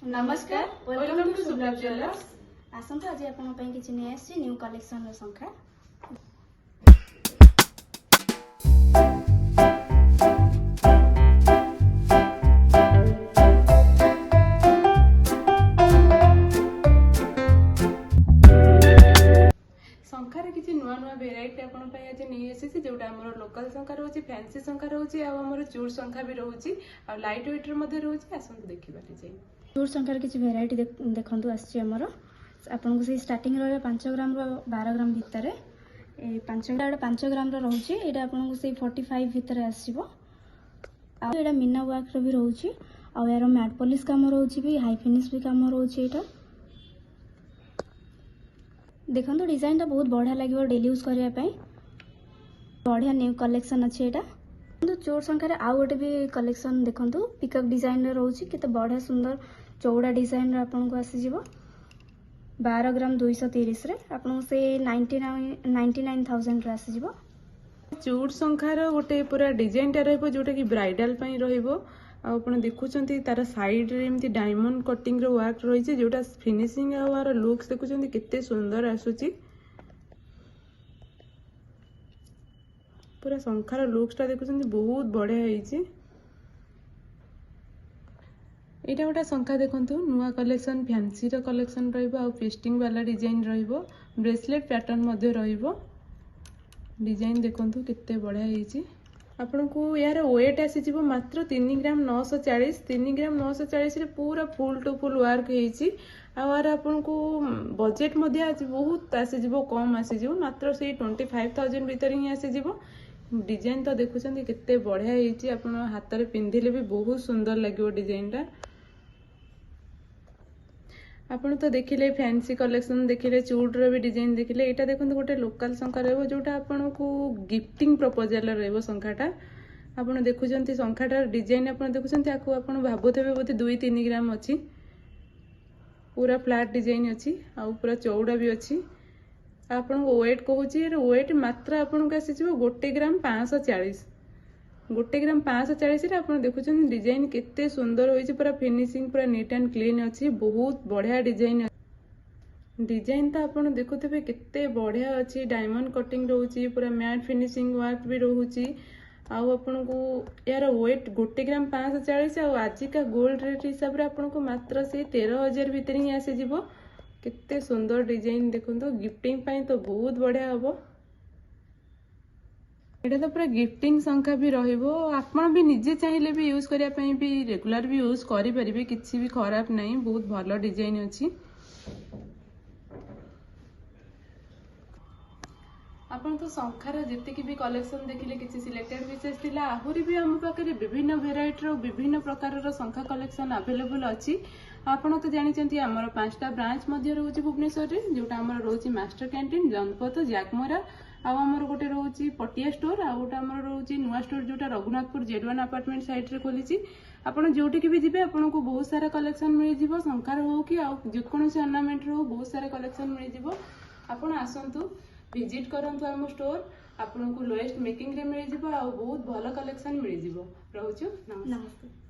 नमस्कार, welcome to Shubhlabh jewellers. आसंतु आज आपन पई किछि नै आसी न्यू कलेक्शन रो संख्या शंखार किसी नुआ नुआ भेराइटी आपन पई आज नै आसी जोटा हमर लोकल शंखा रहउची, फैंसी शंखा रहउची आ हमर चूड़ शंखा भी रहउची आ लाइट वेट रो मध्ये रहउची। आसंतु देखि बाटे जाई चूड़ शंखार किछि भेराइटी देखंतु आसी हमर आपन को से स्टार्टिंग रो 5 ग्राम रो 12 ग्राम भितर ए 5 ग्राम रो रहउची। एटा आपन को से 45 भितर आसीबो आ एटा मीना वर्क रो भी रहउची आ यार मैट पॉलिश काम रहउची भी हाई फिनिश भी काम रहउची। एटा देखो डिजाइन बहुत बढ़िया लगे डेली यूज करने बढ़िया न्यू कलेक्शन अच्छे एटा चोर संख्यार आउ गोटे भी कलेक्शन देखो पिकअप डिजाइन रोचे केते बढ़िया सुंदर चौड़ा डिजाइन आपन को आसी 12 ग्राम 230 रे आपन से 99,000 आसी चूड़ शंखार गोटे पूरा डिजाइन टा रहबो जोटा कि ब्राइडल पई रहबो। आपण देखुचंती तार साइड रे एमती डायमंड कटिंग रो वर्क रही जोटा फिनिशिंग आर लुक्स देखुचंती केते सुंदर आसुची। पूरा शंखार लुक्स टा देखुचंती बहुत बढ़िया हेची। एटा गोटा शंखा देखंतु नुआ कलेक्शन फैंसी रो कलेक्शन रहइबो आ पेस्टिंग वाला डिजाइन रहइबो ब्रेसलेट पैटर्न मध्ये रहइबो। डिजाइन देखंतु केते बढ़िया हेची। आपन को यार वेट आसी मात्र 3 ग्राम 940 3 ग्राम 940 रे पूरा फुल टू फुल वर्क हेची। आर आपन को बजेट मध्ये आज बहुत आसी कम आसी मात्र से 25,000 भीतर ही आसी। डिजाइन तो देखुचंती केते बढ़िया हेची। आपन हाथ रे पिंधिले भी बहुत सुंदर लागिवो डिजाइन टा। आपन तो देखिले फैंसी कलेक्शन देखिले चूड़ रो भी डिजाइन देखिले। एटा देखंतु गोटे लोकल शंखा रहबो जोटा आपन को गिफ्टिंग प्रपोजल रहबो शंखाटा। आपन देखुचंती शंखाटार डिजाइन आपन देखुचंती आकु आपन भाबुथबे बोते 2-3 ग्राम अछि। पूरा फ्लैट डिजाइन अछि आ पूरा चौड़ा भी अछि। आपन को वेट कहूची वेट मात्र आपन को आसी 1 ग्राम 540 1 ग्राम 540 रे आपन देखुचंती डिजाइन केते सुंदर होईची। पूरा फिनिशिंग पूरा नीट एंड क्लीन अछि। बहुत बढ़िया डिजाइन डिजाइन तो आपन देखुथबे केते बढ़िया अछि। डायमंड कटिंग रहउची पूरा मैट फिनिशिंग वर्क भी रहउची। आ आपन को यार वेट 1 ग्राम 540 आ आज का गोल्ड रेट हिसाब रे आपन को मात्र से 13,000 भीतर ही आसी जिवो। केते सुंदर डिजाइन देखंतु गिफ्टिंग पई तो बहुत बढ़िया हबो। एटा तो पूरा गिफ्टिंग शंखा भी रहइबो। आपन भी निजे चाहिले भी यूज करिया पई भी रेगुलर भी यूज करि परिबे किछि भी खराब नाही। बहुत भलो डिजाइन अछि। आपन तो शंखार जेतिकी भी कलेक्शन देखिले किछि सिलेक्टेड पीसेस थिला। आहुरी भी हम पाखरे विभिन्न वेराइटी रो विभिन्न प्रकार रो शंखा कलेक्शन अवेलेबल अछि। आपन तो जानिचंती हमर 5टा ब्रांच मध्ये रहउची भुवनेश्वर रे जोटा हमर रहउची मास्टर कैंटीन जनपथ जागमरा आ हमर गोटे रहउची पटिया स्टोर आ गोटा हमर रहउची नुआ स्टोर जोटा रघुनाथपुर जेड1 अपार्टमेंट साइड रे खोलिची। आपन जोटी की भी जिबे आपन को बहुत सारा कलेक्शन मिल जिवो शंखार हो कि आ जे कोनोसी ऑर्नामेंट रो बहुत सारा कलेक्शन मिल जिवो। आपन आसंतु विजिट करंतु हम स्टोर आपन को लोएस्ट मेकिंग रे मिल जिवो आ बहुत भलो कलेक्शन मिल जिवो। रहउछु नमस्ते।